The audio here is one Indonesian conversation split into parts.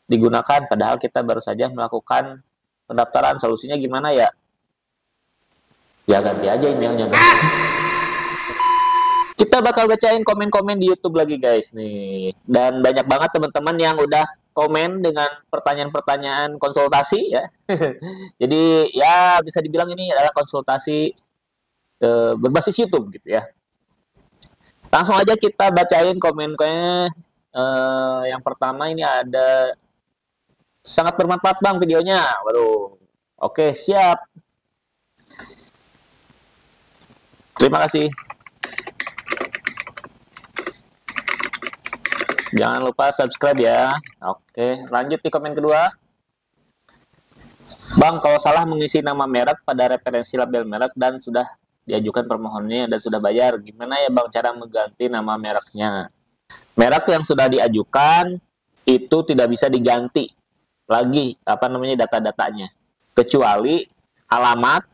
digunakan, padahal kita baru saja melakukan pendaftaran. Solusinya gimana ya? Ya ganti aja emailnya guys. Kita bakal bacain komen-komen di YouTube lagi guys nih. Dan banyak banget teman-teman yang udah komen dengan pertanyaan-pertanyaan konsultasi ya. Jadi ya bisa dibilang ini adalah konsultasi berbasis YouTube gitu ya. Langsung aja kita bacain komen-komennya. Yang pertama ini ada sangat bermanfaat bang videonya. Waduh. Oke siap. Terima kasih. Jangan lupa subscribe ya. Oke, lanjut di komen kedua. Bang, kalau salah mengisi nama merek pada referensi label merek dan sudah diajukan permohonannya dan sudah bayar, gimana ya Bang cara mengganti nama mereknya? Merek yang sudah diajukan itu tidak bisa diganti lagi data-datanya. Kecuali alamat,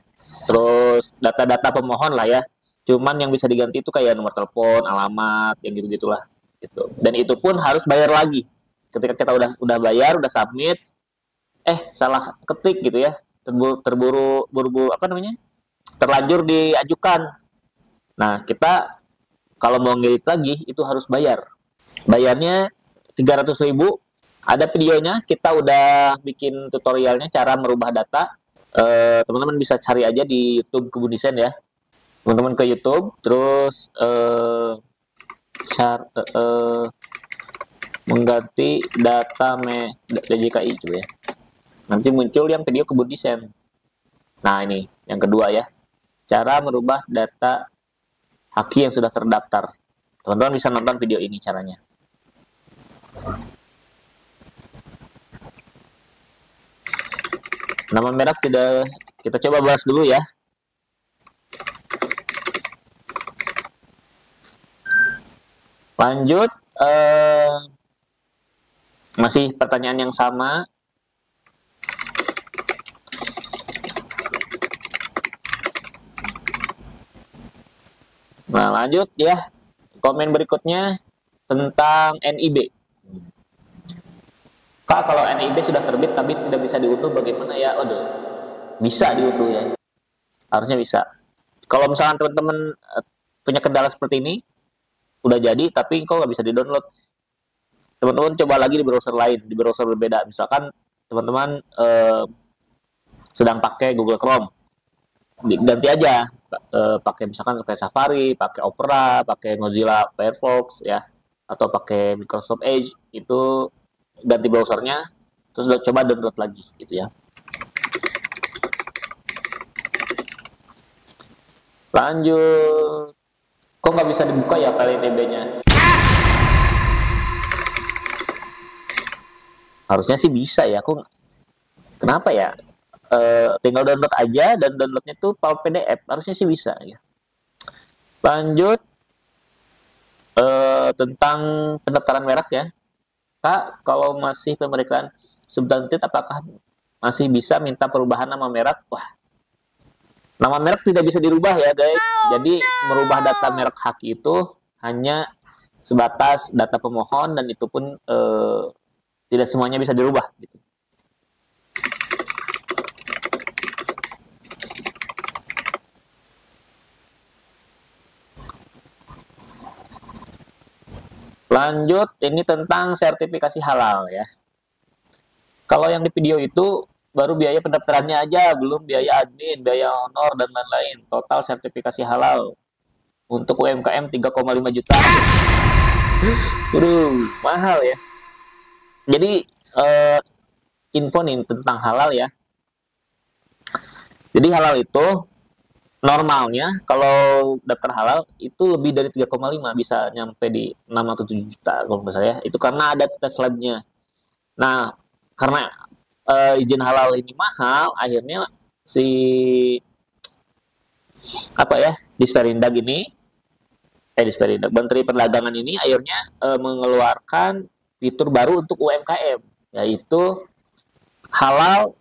terus data-data pemohon lah ya. Cuman yang bisa diganti itu kayak nomor telepon, alamat, yang gitu-gitulah. Gitu. Dan itu pun harus bayar lagi. Ketika kita udah bayar, udah submit, salah ketik gitu ya, terburu terlanjur diajukan. Nah kita kalau mau ngedit lagi itu harus bayar. Bayarnya 300.000. Ada videonya, kita udah bikin tutorialnya cara merubah data. Teman-teman bisa cari aja di YouTube Kebun Desain ya. Teman-teman ke YouTube, terus mengganti data DJKI coba ya. Nanti muncul yang video Kebun Desain. Nah ini yang kedua ya, cara merubah data haki yang sudah terdaftar. Teman-teman bisa nonton video ini caranya. Nama merek tidak kita coba bahas dulu ya. Lanjut, masih pertanyaan yang sama. Nah, lanjut ya. Komen berikutnya tentang NIB. Kak, kalau NIB sudah terbit tapi tidak bisa diunduh bagaimana ya? Aduh, bisa diunduh ya. Harusnya bisa. Kalau misalnya teman-teman punya kendala seperti ini, udah jadi tapi kok nggak bisa di-download, teman-teman coba lagi di browser lain, di browser berbeda. Misalkan teman-teman sedang pakai Google Chrome, ganti aja pakai misalkan pakai Safari, pakai Opera, pakai Mozilla Firefox ya, atau pakai Microsoft Edge, itu ganti browsernya terus coba download lagi gitu ya. Lanjut, kok nggak bisa dibuka ya PLTB-nya? Harusnya sih bisa ya. Kenapa ya? Tinggal download aja dan downloadnya tuh file PDF. Harusnya sih bisa ya. Lanjut, tentang pendaftaran merek ya. Kak, kalau masih pemeriksaan substantif apakah masih bisa minta perubahan nama merek? Wah, nama merek tidak bisa dirubah ya guys. Jadi merubah data merek haki itu hanya sebatas data pemohon dan itu pun tidak semuanya bisa dirubah gitu. Lanjut, ini tentang sertifikasi halal ya. Kalau yang di video itu baru biaya pendaftarannya aja, belum biaya admin, biaya honor dan lain-lain. Total sertifikasi halal untuk UMKM 3,5 juta. Waduh, mahal ya. Jadi info nih tentang halal ya. Jadi halal itu normalnya kalau daftar halal itu lebih dari 3,5, bisa nyampe di 6 atau 7 juta kalau nggak salah ya. Itu karena ada tes labnya. Nah, karena izin halal ini mahal, akhirnya si Disperindag ini Menteri Perdagangan ini akhirnya mengeluarkan fitur baru untuk UMKM, yaitu halal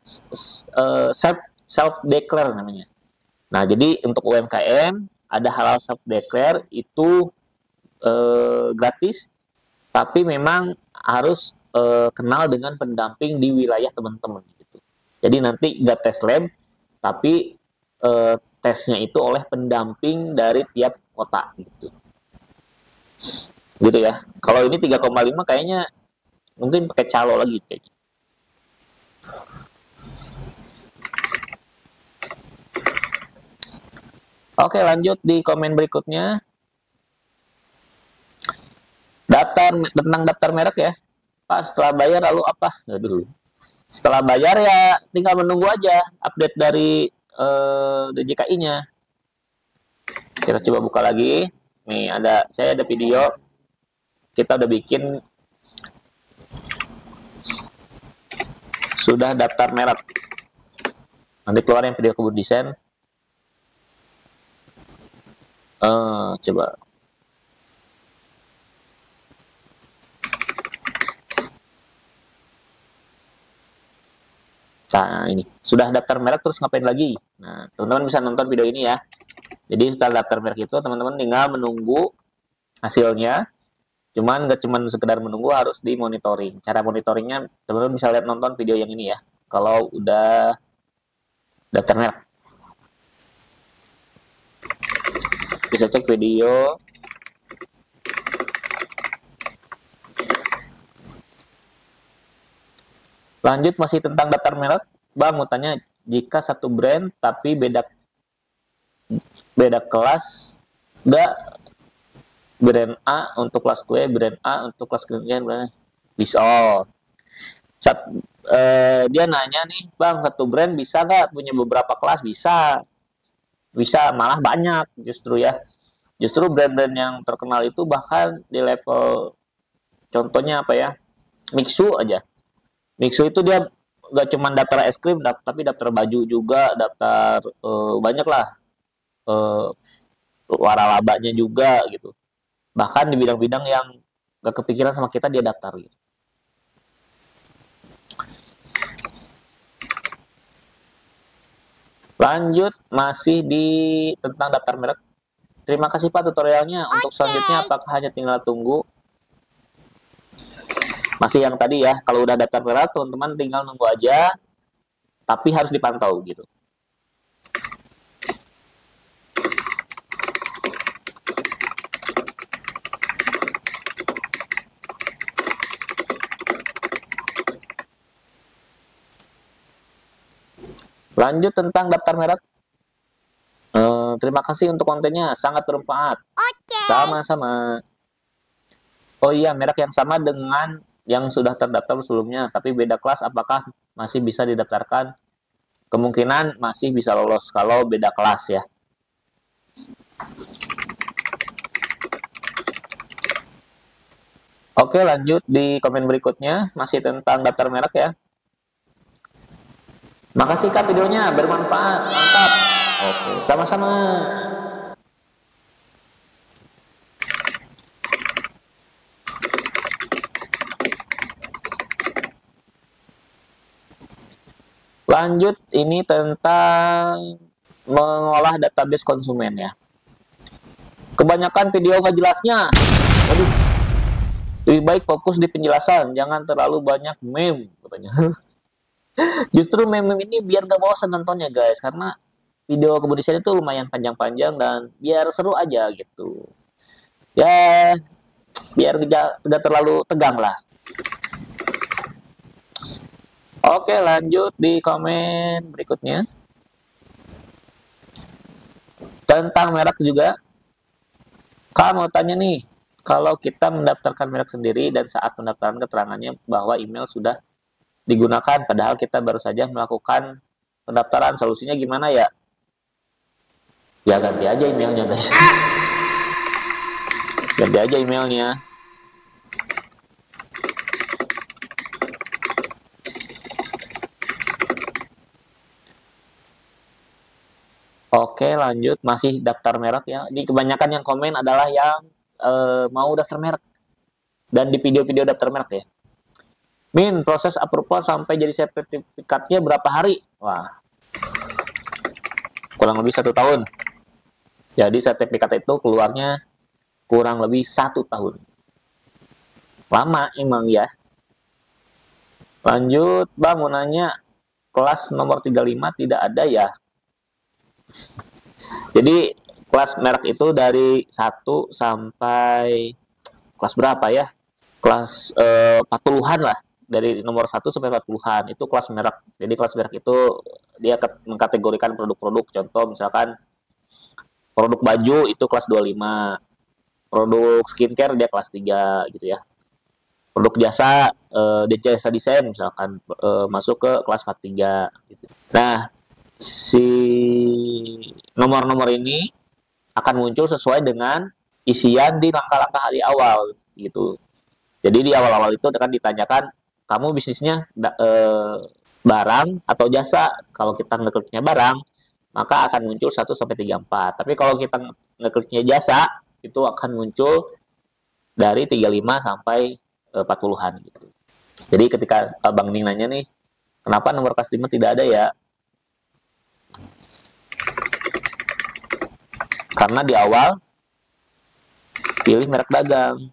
self declare namanya. Nah, jadi untuk UMKM ada halal self declare itu gratis, tapi memang harus kenal dengan pendamping di wilayah teman-teman gitu. Jadi nanti nggak tes lab, tapi tesnya itu oleh pendamping dari tiap kota gitu. Gitu ya. Kalau ini 3,5 kayaknya mungkin pakai calo lagi kayaknya. Oke, lanjut di komen berikutnya. Tentang daftar merek ya. Pak, setelah bayar lalu apa? Aduh. Setelah bayar ya tinggal menunggu aja update dari DJKI-nya. Kita coba buka lagi. Nih saya ada video. Kita udah bikin sudah daftar merek. Nanti keluar yang video kebun desain. Coba. Nah, ini sudah daftar merek terus ngapain lagi? Nah, teman-teman bisa nonton video ini ya. Jadi setelah daftar merek itu teman-teman tinggal menunggu hasilnya. Cuman nggak cuman sekedar menunggu, harus dimonitoring. Cara monitoringnya teman-teman bisa lihat nonton video yang ini ya. Kalau udah daftar merek. Bisa cek video. Lanjut masih tentang daftar merek. Bang mau tanya, jika satu brand tapi beda kelas, enggak brand A untuk kelas gue, brand A untuk kelas kalian, bisa. Dia nanya nih, Bang, satu brand bisa nggak punya beberapa kelas? Bisa, malah banyak justru ya. Justru brand-brand yang terkenal itu bahkan di level, contohnya apa ya, Mixu aja. Mixu itu dia nggak cuma daftar es krim, tapi daftar baju juga, daftar banyak lah, waralabanya juga gitu. Bahkan di bidang-bidang yang nggak kepikiran sama kita dia daftar gitu. Lanjut masih di tentang daftar merek. Terima kasih Pak tutorialnya. Untuk selanjutnya apakah hanya tinggal tunggu? Masih yang tadi ya, kalau udah daftar merek teman-teman tinggal nunggu aja, tapi harus dipantau gitu. Lanjut tentang daftar merek. Terima kasih untuk kontennya, sangat bermanfaat. Sama-sama. Oh iya, merek yang sama dengan yang sudah terdaftar sebelumnya, tapi beda kelas, apakah masih bisa didaftarkan? Kemungkinan masih bisa lolos kalau beda kelas ya. Oke, lanjut di komen berikutnya, masih tentang daftar merek ya. Makasih Kak, videonya bermanfaat, mantap. Oke, sama-sama. Lanjut, ini tentang mengolah database konsumen ya. Kebanyakan video nggak jelasnya. Aduh, lebih baik fokus di penjelasan, jangan terlalu banyak meme katanya. Justru meme ini biar gak bosan nontonnya guys, karena video kebun desain itu lumayan panjang-panjang dan biar seru aja gitu. Ya, biar gak terlalu tegang lah. Oke, lanjut di komen berikutnya. Tentang merek juga. Kak mau tanya nih, kalau kita mendaftarkan merek sendiri dan saat pendaftaran keterangannya bahwa email sudah digunakan, padahal kita baru saja melakukan pendaftaran, solusinya gimana ya? Ya ganti aja emailnya guys. Ganti aja emailnya. Oke, lanjut masih daftar merek ya. Di kebanyakan yang komen adalah yang mau daftar merek. Dan di video-video daftar merek ya. Min, proses approval sampai jadi sertifikatnya berapa hari? Wah, kurang lebih 1 tahun. Jadi sertifikat itu keluarnya kurang lebih 1 tahun. Lama emang ya. Lanjut, Bang mau nanya, kelas nomor 35 tidak ada ya? Jadi kelas merek itu dari 1 sampai kelas berapa ya? Kelas 40-an lah. Dari nomor 1 sampai 40-an itu kelas merek. Jadi kelas merek itu dia mengkategorikan produk-produk. Contoh misalkan produk baju itu kelas 25, produk skincare dia kelas 3 gitu ya. Produk jasa jasa desain misalkan masuk ke kelas 43 gitu. Nah, si nomor-nomor ini akan muncul sesuai dengan isian di langkah-langkah di awal gitu. Jadi di awal-awal itu akan ditanyakan kamu bisnisnya barang atau jasa. Kalau kita ngekliknya barang, maka akan muncul 1 sampai 34. Tapi kalau kita ngekliknya jasa, itu akan muncul dari 35 sampai 40-an gitu. Jadi ketika Bang Ning nanya nih, kenapa nomor kelas 5 tidak ada ya? Karena di awal pilih merek dagang.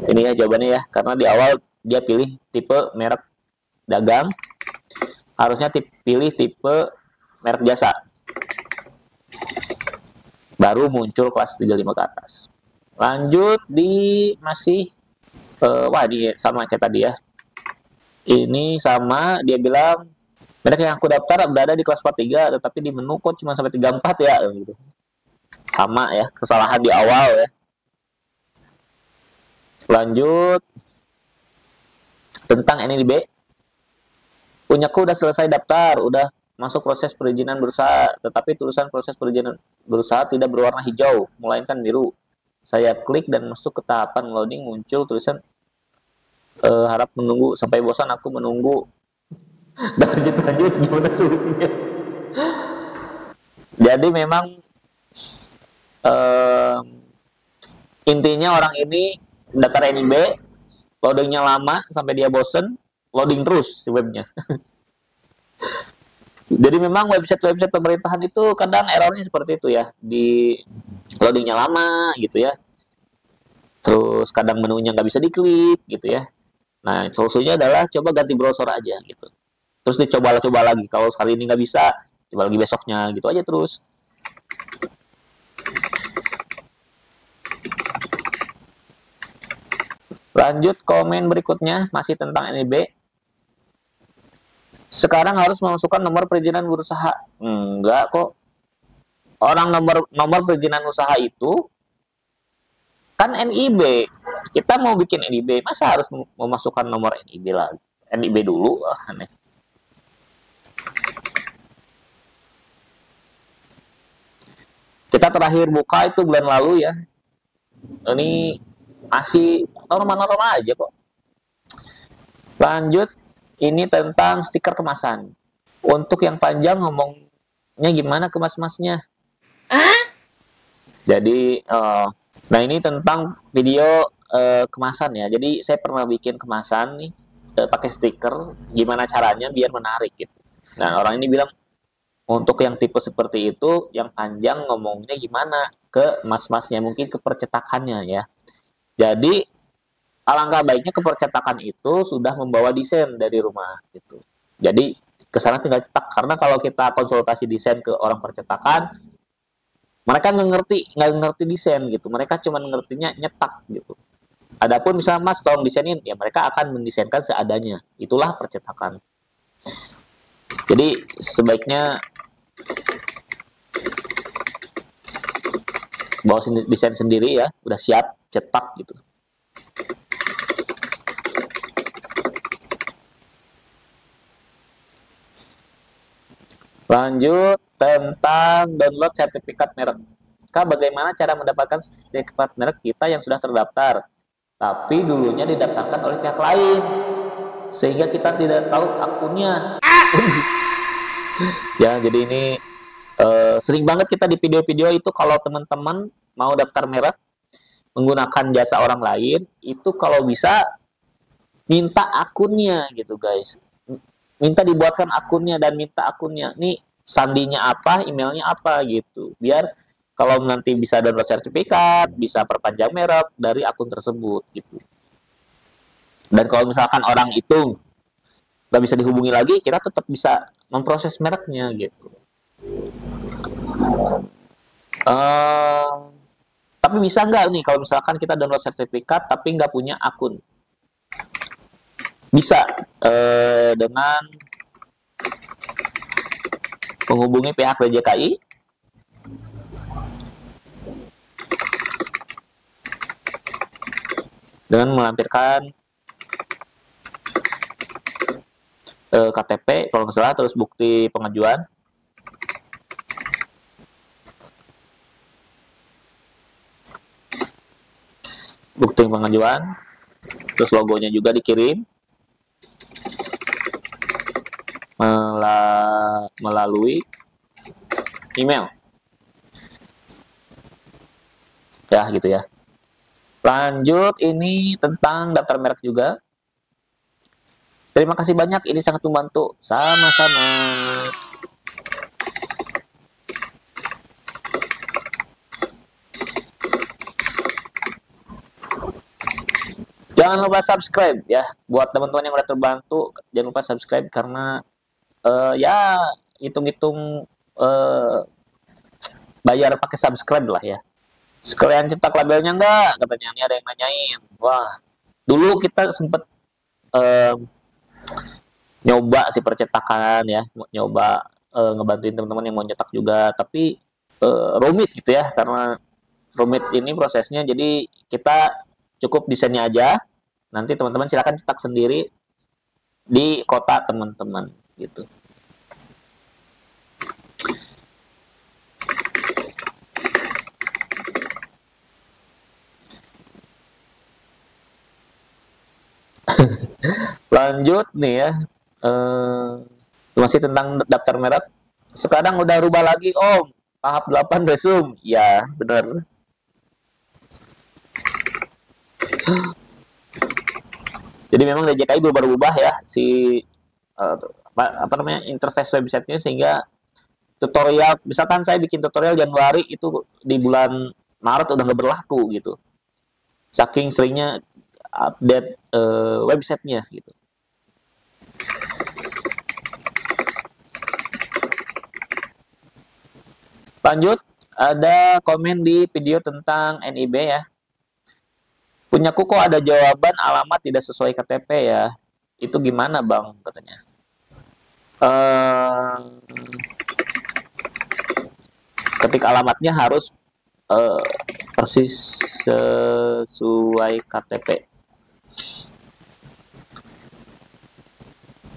Ini ya jawabannya ya, karena di awal dia pilih tipe merek dagang, harusnya pilih tipe merek jasa. Baru muncul kelas 35 ke atas. Lanjut di masih wah di sama kayak tadi ya. Ini sama, dia bilang merek yang aku daftar berada di kelas 43 tetapi di menu kok cuma sampai 34 ya gitu. Sama ya, kesalahan di awal ya. Lanjut tentang NIB. Punyaku udah selesai daftar, udah masuk proses perizinan berusaha, tetapi tulisan proses perizinan berusaha tidak berwarna hijau, melainkan biru. Saya klik dan masuk ke tahapan loading, muncul tulisan harap menunggu sampai bosan aku menunggu. Lanjut gimana solusinya? Jadi memang intinya orang ini daftar NIB, loadingnya lama sampai dia bosen, loading terus si webnya. Jadi memang website-website pemerintahan itu kadang errornya seperti itu ya, di loadingnya lama gitu ya, terus kadang menunya nggak bisa diklik gitu ya. Nah solusinya adalah coba ganti browser aja gitu, terus dicoba lagi. Kalau sekali ini nggak bisa, coba lagi besoknya gitu aja terus. Lanjut komen berikutnya masih tentang NIB. Sekarang harus memasukkan nomor perizinan berusaha. Enggak kok. Orang nomor perizinan usaha itu kan NIB. Kita mau bikin NIB, masa harus memasukkan nomor NIB lagi? NIB dulu, aneh. Kita terakhir buka itu bulan lalu ya. Ini masih normal-normal aja kok. Lanjut, ini tentang stiker kemasan. Untuk yang panjang ngomongnya gimana ke mas-masnya? Jadi, nah ini tentang video kemasan ya. Jadi saya pernah bikin kemasan nih pakai stiker. Gimana caranya biar menarik gitu. Nah orang ini bilang untuk yang tipe seperti itu, yang panjang ngomongnya gimana ke mas-masnya, mungkin ke percetakannya ya. Jadi alangkah baiknya ke percetakan itu sudah membawa desain dari rumah gitu. Jadi kesana tinggal cetak, karena kalau kita konsultasi desain ke orang percetakan, mereka nggak ngerti desain gitu. Mereka cuma ngertinya nyetak gitu. Adapun misalnya Mas tolong desainin, ya mereka akan mendesainkan seadanya. Itulah percetakan. Jadi sebaiknya bawa desain sendiri ya, udah siap cetak gitu. Lanjut tentang download sertifikat merek. Kak, bagaimana cara mendapatkan sertifikat merek kita yang sudah terdaftar, tapi dulunya didaftarkan oleh pihak lain, sehingga kita tidak tahu akunnya. Ya, jadi ini sering banget kita di video-video itu kalau teman-teman mau daftar merek menggunakan jasa orang lain, itu kalau bisa minta akunnya gitu guys. Minta dibuatkan akunnya dan minta akunnya. Nih sandinya apa, emailnya apa gitu. Biar kalau nanti bisa download sertifikat, bisa perpanjang merek dari akun tersebut gitu. Dan kalau misalkan orang itu nggak bisa dihubungi lagi, kita tetap bisa memproses mereknya gitu. Tapi bisa nggak nih kalau misalkan kita download sertifikat tapi nggak punya akun? Bisa dengan menghubungi pihak DJKI dengan melampirkan KTP kalau nggak salah, terus bukti pengajuan. Bukti pengajuan, terus logonya juga dikirim melalui email. Ya, gitu ya. Lanjut, ini tentang daftar merek juga. Terima kasih banyak, ini sangat membantu. Sama-sama. Jangan lupa subscribe ya. Buat teman-teman yang udah terbantu, jangan lupa subscribe karena ya hitung-hitung bayar pakai subscribe lah ya. Sekalian cetak labelnya enggak? Katanya ini ada yang nanyain. Wah, dulu kita sempet nyoba sih percetakan ya, nyoba ngebantuin teman-teman yang mau cetak juga, tapi rumit gitu ya, karena rumit ini prosesnya. Jadi kita cukup desainnya aja, nanti teman-teman silakan cetak sendiri di kota teman-teman gitu. Lanjut nih ya, masih tentang daftar merek. Sekarang udah rubah lagi Om, tahap 8 resume. Ya bener. Jadi memang DJKI berubah-ubah ya si apa namanya interface websitenya, sehingga tutorial, misalkan saya bikin tutorial Januari, itu di bulan Maret udah nggak berlaku gitu, saking seringnya update websitenya gitu. Lanjut, ada komen di video tentang NIB ya. Punyaku kok ada jawaban alamat tidak sesuai KTP ya. Itu gimana Bang katanya? Ketik alamatnya harus persis sesuai KTP.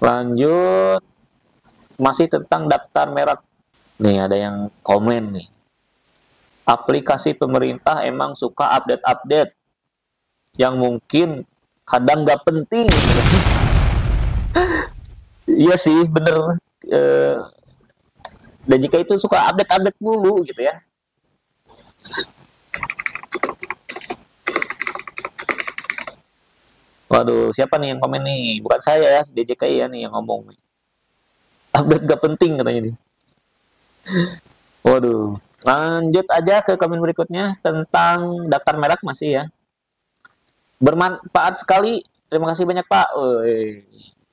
Lanjut, masih tentang daftar merek. Nih ada yang komen nih. Aplikasi pemerintah emang suka update-update yang mungkin kadang nggak penting. Iya sih, bener. Dan jika itu suka update-update dulu gitu ya. Waduh, siapa nih yang komen nih? Bukan saya ya, DJKI ya nih yang ngomong. Update gak penting katanya nih. Waduh, lanjut aja ke komen berikutnya tentang daftar merek masih ya. Bermanfaat sekali. Terima kasih banyak Pak.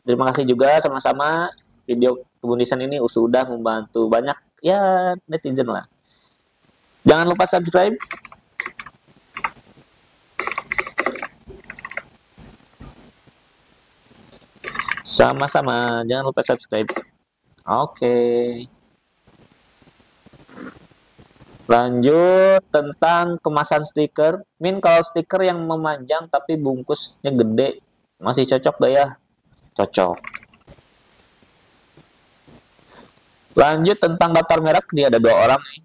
Terima kasih juga sama-sama. Video kebun desain ini sudah membantu banyak ya netizen lah. Jangan lupa subscribe. Sama-sama, jangan lupa subscribe. Oke. Lanjut tentang kemasan stiker. Min, kalau stiker yang memanjang tapi bungkusnya gede, masih cocok gak ya? Cocok. Lanjut tentang daftar merek, dia ada 2 orang nih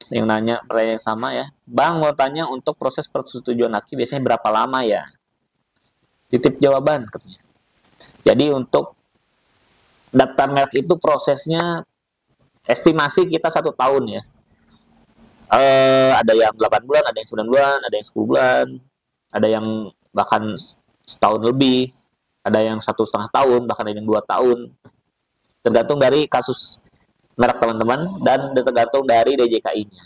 yang nanya pertanyaan yang sama ya. Bang, mau tanya untuk proses persetujuan aki biasanya berapa lama ya? Titip jawaban katanya. Jadi untuk daftar merek itu prosesnya estimasi kita 1 tahun ya. Ada yang 8 bulan, ada yang 9 bulan, ada yang 10 bulan, ada yang bahkan setahun lebih, ada yang 1,5 tahun, bahkan ada yang 2 tahun. Tergantung dari kasus merek teman-teman dan tergantung dari DJKI-nya.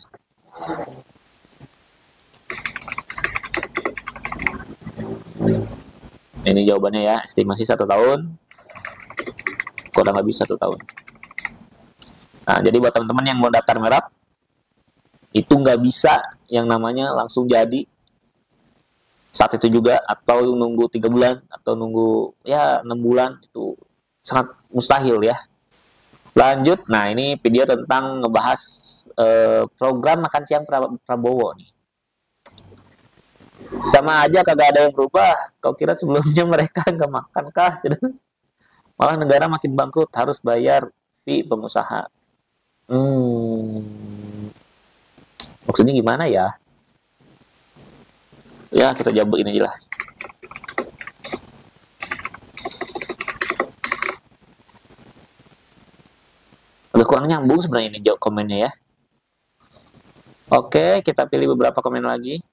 Ini jawabannya ya, estimasi 1 tahun, kurang lebih 1 tahun. Nah, jadi buat teman-teman yang mau daftar merek, itu nggak bisa yang namanya langsung jadi saat itu juga, atau nunggu 3 bulan, atau nunggu ya 6 bulan, itu sangat mustahil ya. Lanjut, nah ini video tentang ngebahas program makan siang Prabowo nih. Sama aja kagak ada yang berubah. Kau kira sebelumnya mereka nggak makan kah? Malah negara makin bangkrut, harus bayar fee pengusaha. Maksudnya gimana ya? Ya kita jawab ini aja lah. Agak kurang nyambung sebenarnya ini jawab komennya ya. Oke, kita pilih beberapa komen lagi.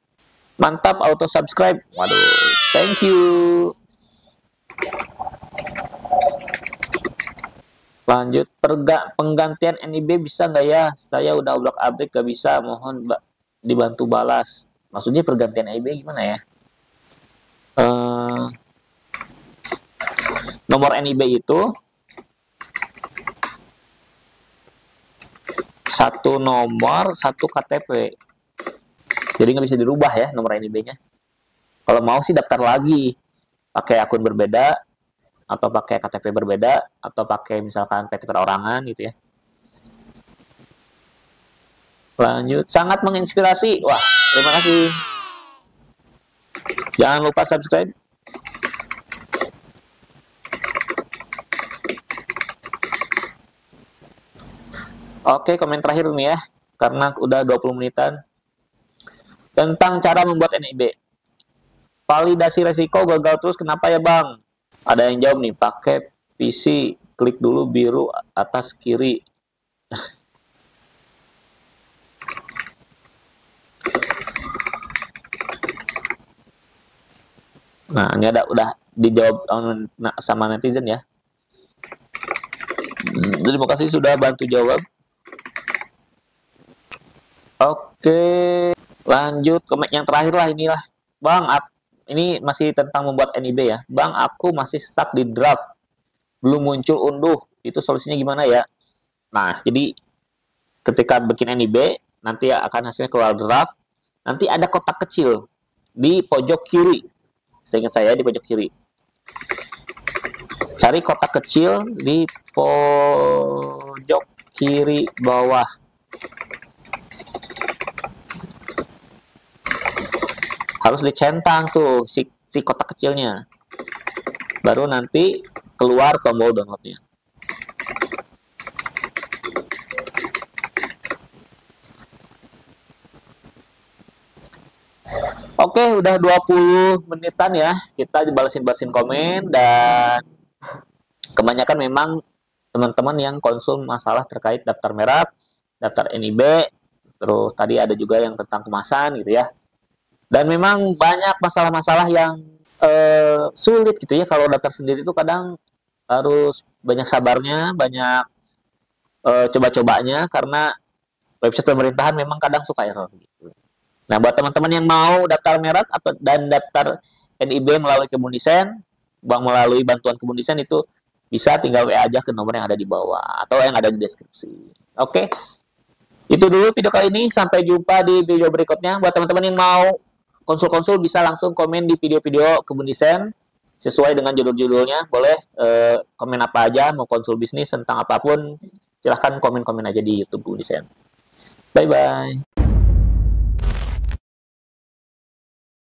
Mantap, auto subscribe. Waduh, thank you. Lanjut, penggantian NIB bisa nggak ya? Saya udah obrak-abrik gak bisa, mohon dibantu balas. Maksudnya pergantian NIB gimana ya? Nomor NIB itu satu nomor, satu KTP. Jadi nggak bisa dirubah ya nomor NIB-nya. Kalau mau sih daftar lagi, pakai akun berbeda, atau pakai KTP berbeda, atau pakai misalkan PT perorangan gitu ya. Lanjut, sangat menginspirasi. Wah, terima kasih. Jangan lupa subscribe. Oke, komen terakhir nih ya, karena udah 20 menitan. Tentang cara membuat NIB. Validasi resiko gagal terus, kenapa ya Bang? Ada yang jawab nih, pakai PC, klik dulu biru atas kiri. Nah, ini udah dijawab sama netizen ya. Terima kasih sudah bantu jawab. Oke, lanjut komen yang terakhir lah inilah. Bang, ini masih tentang membuat NIB ya. Bang, aku masih stuck di draft. Belum muncul unduh. Itu solusinya gimana ya? Nah, jadi ketika bikin NIB, nanti akan hasilnya keluar draft. Nanti ada kotak kecil di pojok kiri. Seingat saya di pojok kiri. Cari kotak kecil di pojok kiri bawah. Harus dicentang tuh si kotak kecilnya. Baru nanti keluar tombol downloadnya. Oke, udah 20 menitan ya. Kita dibalesin-balesin komen, dan kebanyakan memang teman-teman yang konsul masalah terkait daftar merek, daftar NIB, terus tadi ada juga yang tentang kemasan gitu ya. Dan memang banyak masalah-masalah yang sulit gitu ya. Kalau daftar sendiri itu kadang harus banyak sabarnya, banyak coba-cobanya, karena website pemerintahan memang kadang suka error gitu. Nah, buat teman-teman yang mau daftar merek dan daftar NIB melalui Kebundisen, melalui bantuan Kebundisen, itu bisa tinggal WA aja ke nomor yang ada di bawah atau yang ada di deskripsi. Oke. Itu dulu video kali ini, sampai jumpa di video berikutnya. Buat teman-teman yang mau konsul-konsul bisa langsung komen di video-video Kebundisen sesuai dengan judul-judulnya. Boleh komen apa aja, mau konsul bisnis tentang apapun, silahkan komen-komen aja di YouTube Kebundisen. Bye-bye.